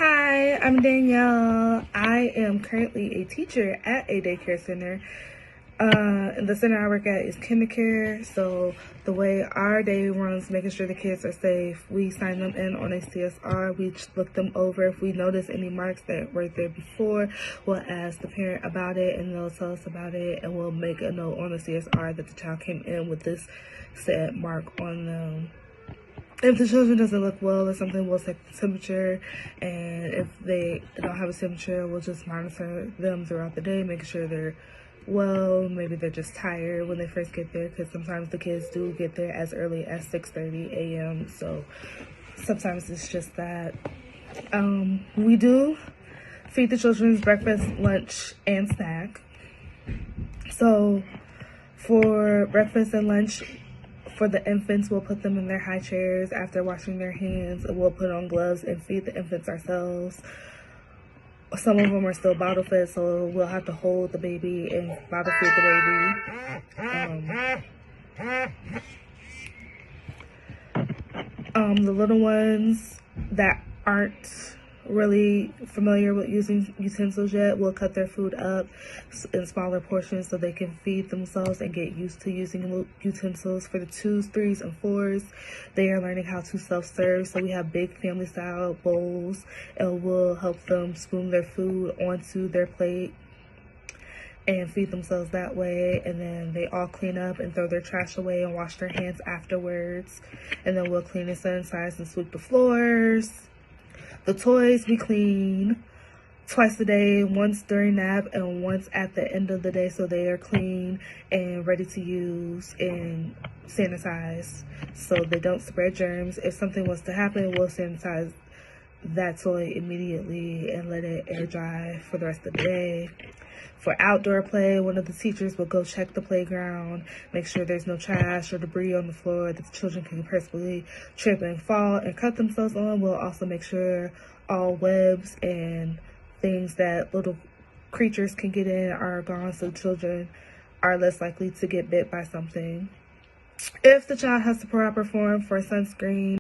Hi, I'm Danielle. I am currently a teacher at a daycare center. The center I work at is KinderCare, so the way our day runs, making sure the kids are safe, we sign them in on a CSR, we look them over. If we notice any marks that were there before, we'll ask the parent about it and they'll tell us about it, and we'll make a note on the CSR that the child came in with this said mark on them. If the children doesn't look well or something, we'll take the temperature, and if they don't have a temperature, we'll just monitor them throughout the day, making sure they're well. Maybe they're just tired when they first get there, because sometimes the kids do get there as early as 6:30 a.m. So sometimes it's just that. We do feed the children's breakfast, lunch, and snack. So for breakfast and lunch, for the infants, we'll put them in their high chairs after washing their hands, and we'll put on gloves and feed the infants ourselves. Some of them are still bottle fed, so we'll have to hold the baby and bottle feed the baby. The little ones that aren't really familiar with using utensils yet, we'll cut their food up in smaller portions so they can feed themselves and get used to using utensils. For the 2s, 3s, and 4s, they are learning how to self-serve, so we have big family style bowls, and we'll help them spoon their food onto their plate and feed themselves that way. And then they all clean up and throw their trash away and wash their hands afterwards, and then we'll clean and sanitize and sweep the floors. The toys we clean twice a day, once during nap and once at the end of the day, so they are clean and ready to use and sanitized so they don't spread germs. If something was to happen, we'll sanitize that toy immediately and let it air dry for the rest of the day. For outdoor play, one of the teachers will go check the playground, make sure there's no trash or debris on the floor that the children can possibly trip and fall and cut themselves on. We'll also make sure all webs and things that little creatures can get in are gone, so children are less likely to get bit by something. If the child has the proper form for sunscreen,